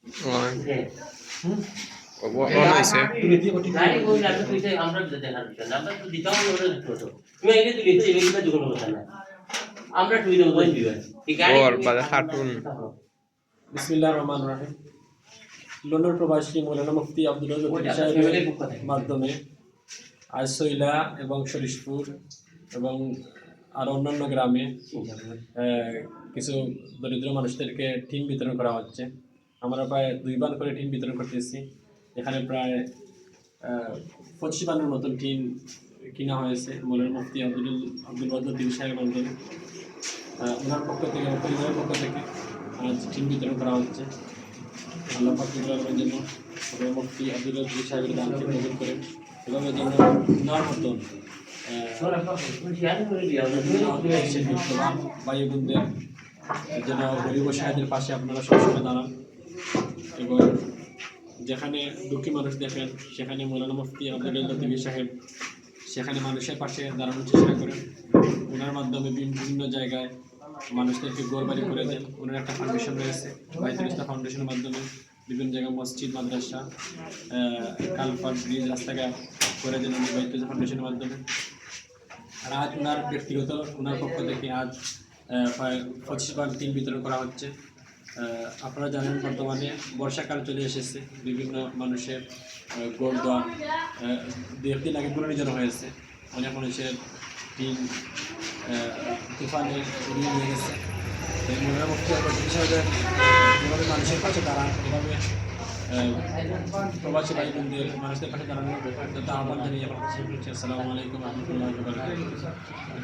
On হয়েছে ওর বাদে খাটুন বিসমিল্লাহির রহমানির রহিম। লন্ডন প্রবাসী মৌলানা মুফতি আব্দুল লতিফ সাহেবের মাধ্যমে আজ সৈলা এবং শরীশপুর এবং আর অন্যান্য গ্রামে কিছু দরিদ্র মানুষদেরকে টিন বিতরণ করা হচ্ছে। আমরা প্রায় 2 বান করে টিন বিতরণ করতেছি। এখানে প্রায় 25 বানের মতন টিন কিনা হয়েছে মৌলানা মুফতি আব্দুল লতিফ সাহেবের মাধ্যমে। ওনার পক্ষ থেকে পরিবারের পক্ষ থেকে আজ টিন বিতরণ করা হচ্ছে। আল্লাহ পাকের জন্য মুফতি আব্দুল লতিফ সাহেবের দানকে কবুল করেন। এভাবে যেন ওনার মতন ভাই বোনদের যেন গরিব সাহেবের পাশে আপনারা সবসময় দাঁড়ান এবং যেখানে দুঃখী মানুষ দেখেন সেখানে মৌলানা মুফতি আব্দুল লতিফ সাহেব সেখানে মানুষের পাশে দাঁড়ানোর চেষ্টা করেন। ওনার মাধ্যমে বিভিন্ন জায়গায় মানুষদেরকে ঘরবাড়ি করে দেন। ওনার একটা ফাউন্ডেশন রয়েছে বাইতুল ইসলাম ফাউন্ডেশনের মাধ্যমে বিভিন্ন জায়গায় মসজিদ মাদ্রাসা কালপাট ব্রিজ রাস্তাঘাট করে দেন উনি বাইতুল ইসলাম ফাউন্ডেশনের মাধ্যমে। আর আজ ওনার ব্যক্তিগত ওনার পক্ষ থেকে আজ প্রায় 25 বান টিন বিতরণ করা হচ্ছে। আপনারা জানেন বর্তমানে বর্ষাকাল চলে এসেছে, বিভিন্ন মানুষের ঘর দোয়ার 2-1 দিন আগে পুনর্নির্জন হয়েছে। অনেক মানুষের টিন তুফানে উড়িয়ে নিয়ে গেছে। মৌলানা মুফতি যেভাবে মানুষের পাশে দাঁড়ান এভাবে প্রবাসী ভাই বোনদের মানুষদের পাশে দাঁড়ানোর আহ্বান জানিয়ে আসসালামু আলাইকুম ওয়া রাহমাতুল্লাহি ওয়া বারাকাতুহু।